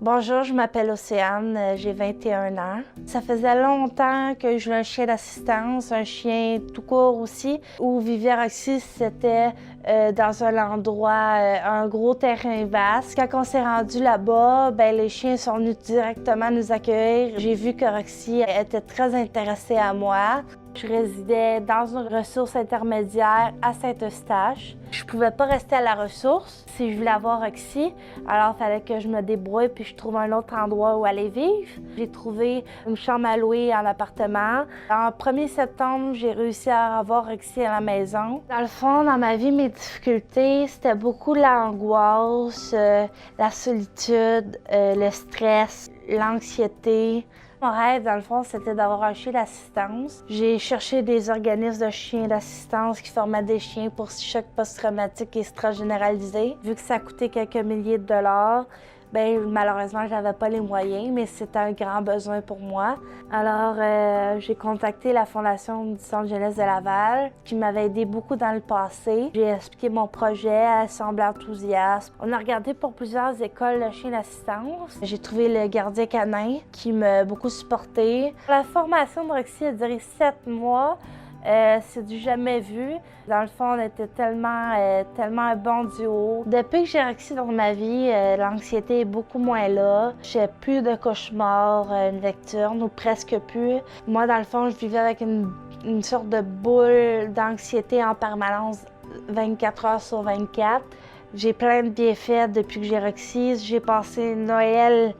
Bonjour, je m'appelle Océane, j'ai 21 ans. Ça faisait longtemps que je voulais un chien d'assistance, un chien tout court aussi. Où vivait Roxy, c'était dans un endroit, un gros terrain vaste. Quand on s'est rendu là-bas, les chiens sont venus directement nous accueillir. J'ai vu que Roxy était très intéressée à moi. Je résidais dans une ressource intermédiaire à Saint-Eustache. Je pouvais pas rester à la ressource si je voulais avoir Roxy. Alors, il fallait que je me débrouille puis je trouve un autre endroit où aller vivre. J'ai trouvé une chambre à louer en appartement. En 1er septembre, j'ai réussi à avoir Roxy à la maison. Dans le fond, dans ma vie, mes difficultés, c'était beaucoup l'angoisse, la solitude, le stress, l'anxiété. Mon rêve, dans le fond, c'était d'avoir un chien d'assistance. J'ai cherché des organismes de chiens d'assistance qui formaient des chiens pour choc post-traumatique et stress généralisé. Vu que ça coûtait quelques milliers de dollars, malheureusement, j'avais pas les moyens, mais c'était un grand besoin pour moi. Alors, j'ai contacté la Fondation du Centre Jeunesse de Laval, qui m'avait aidé beaucoup dans le passé. J'ai expliqué mon projet, elle semblait enthousiaste. On a regardé pour plusieurs écoles de chiens d'assistance. J'ai trouvé le gardien canin, qui m'a beaucoup supporté. La formation de Roxy a duré 7 mois. C'est du jamais vu. Dans le fond, on était tellement un bon duo. Depuis que j'ai Roxy dans ma vie, l'anxiété est beaucoup moins là. Je fais plus de cauchemars nocturnes ou presque plus. Moi, dans le fond, je vivais avec une sorte de boule d'anxiété en permanence 24 heures sur 24. J'ai plein de bienfaits depuis que j'ai Roxy. J'ai passé Noël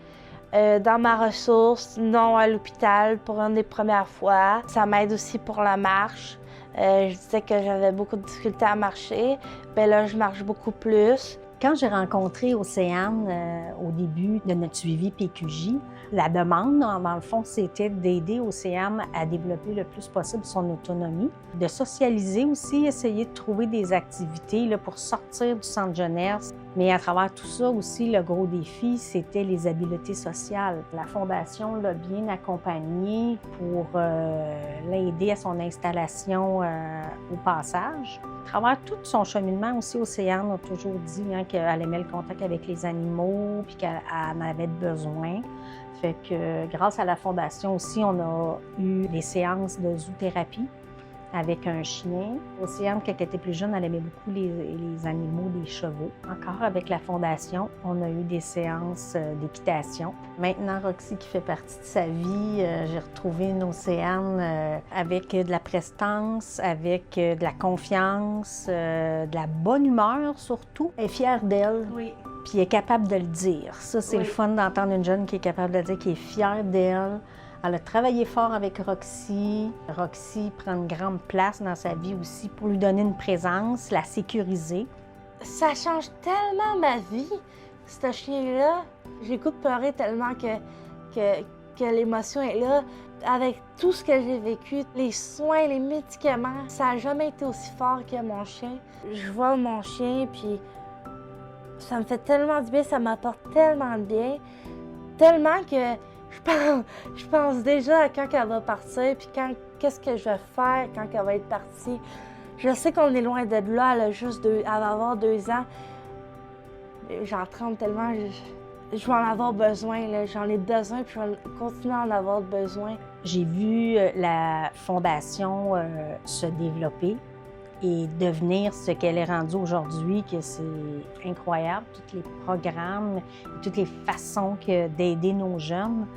dans ma ressource, non à l'hôpital pour une des premières fois. Ça m'aide aussi pour la marche. Je disais que j'avais beaucoup de difficultés à marcher. Là, je marche beaucoup plus. Quand j'ai rencontré Océane au début de notre suivi PQJ, la demande, dans le fond, c'était d'aider Océane à développer le plus possible son autonomie, de socialiser aussi, essayer de trouver des activités là, pour sortir du centre jeunesse. Mais à travers tout ça aussi, le gros défi, c'était les habiletés sociales. La Fondation l'a bien accompagnée pour l'aider à son installation au passage. À travers tout son cheminement aussi, Océane a toujours dit qu'elle aimait le contact avec les animaux puis qu'elle en avait besoin. Fait que grâce à la Fondation aussi, on a eu des séances de zoothérapie avec un chien. Océane, quand elle était plus jeune, elle aimait beaucoup les animaux, les chevaux. Encore avec la Fondation, on a eu des séances d'équitation. Maintenant, Roxy qui fait partie de sa vie, j'ai retrouvé une Océane avec de la prestance, avec de la confiance, de la bonne humeur surtout. Elle est fière d'elle. Oui. Puis elle est capable de le dire. Ça, c'est le fun d'entendre une jeune qui est capable de le dire, qui est fière d'elle. Elle a travaillé fort avec Roxy. Roxy prend une grande place dans sa vie aussi pour lui donner une présence, la sécuriser. Ça change tellement ma vie, ce chien-là. J'écoute pleurer tellement que l'émotion est là. Avec tout ce que j'ai vécu, les soins, les médicaments, ça n'a jamais été aussi fort que mon chien. Je vois mon chien, puis ça me fait tellement du bien, ça m'apporte tellement de bien, tellement que je pense déjà à quand elle va partir, puis qu'est-ce que je vais faire quand elle va être partie. Je sais qu'on est loin de là, elle va avoir 2 ans. J'en tremble tellement, je vais en avoir besoin, j'en ai besoin, puis je vais continuer à en avoir besoin. J'ai vu la Fondation se développer et devenir ce qu'elle est rendue aujourd'hui, que c'est incroyable, tous les programmes, toutes les façons d'aider nos jeunes.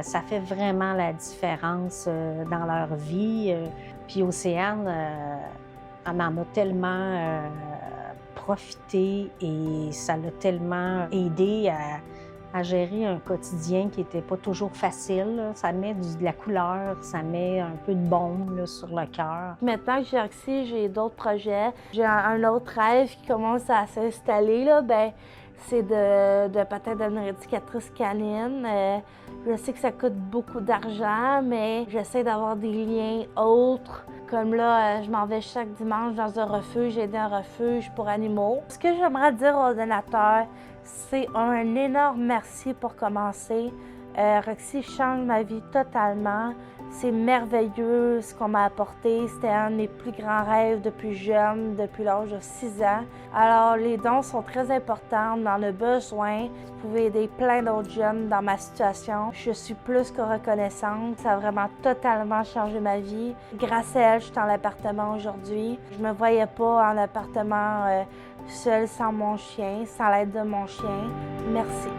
Ça fait vraiment la différence dans leur vie. Puis Océane, elle en a tellement profité et ça l'a tellement aidé à gérer un quotidien qui n'était pas toujours facile. Là. Ça met de la couleur, ça met un peu de baume là, sur le cœur. Maintenant que j'ai Roxy, j'ai d'autres projets. J'ai un autre rêve qui commence à s'installer. C'est de peut-être devenir éducatrice canine. Je sais que ça coûte beaucoup d'argent, mais j'essaie d'avoir des liens autres. Comme là, je m'en vais chaque dimanche dans un refuge, aider un refuge pour animaux. Ce que j'aimerais dire aux donateurs, c'est un énorme merci pour commencer. Roxy change ma vie totalement. C'est merveilleux ce qu'on m'a apporté. C'était un de mes plus grands rêves depuis jeune, depuis l'âge de 6 ans. Alors, les dons sont très importants dans le besoin. Vous pouvez aider plein d'autres jeunes dans ma situation. Je suis plus que reconnaissante. Ça a vraiment totalement changé ma vie. Grâce à elle, je suis en appartement aujourd'hui. Je me voyais pas en appartement seule sans mon chien, sans l'aide de mon chien. Merci.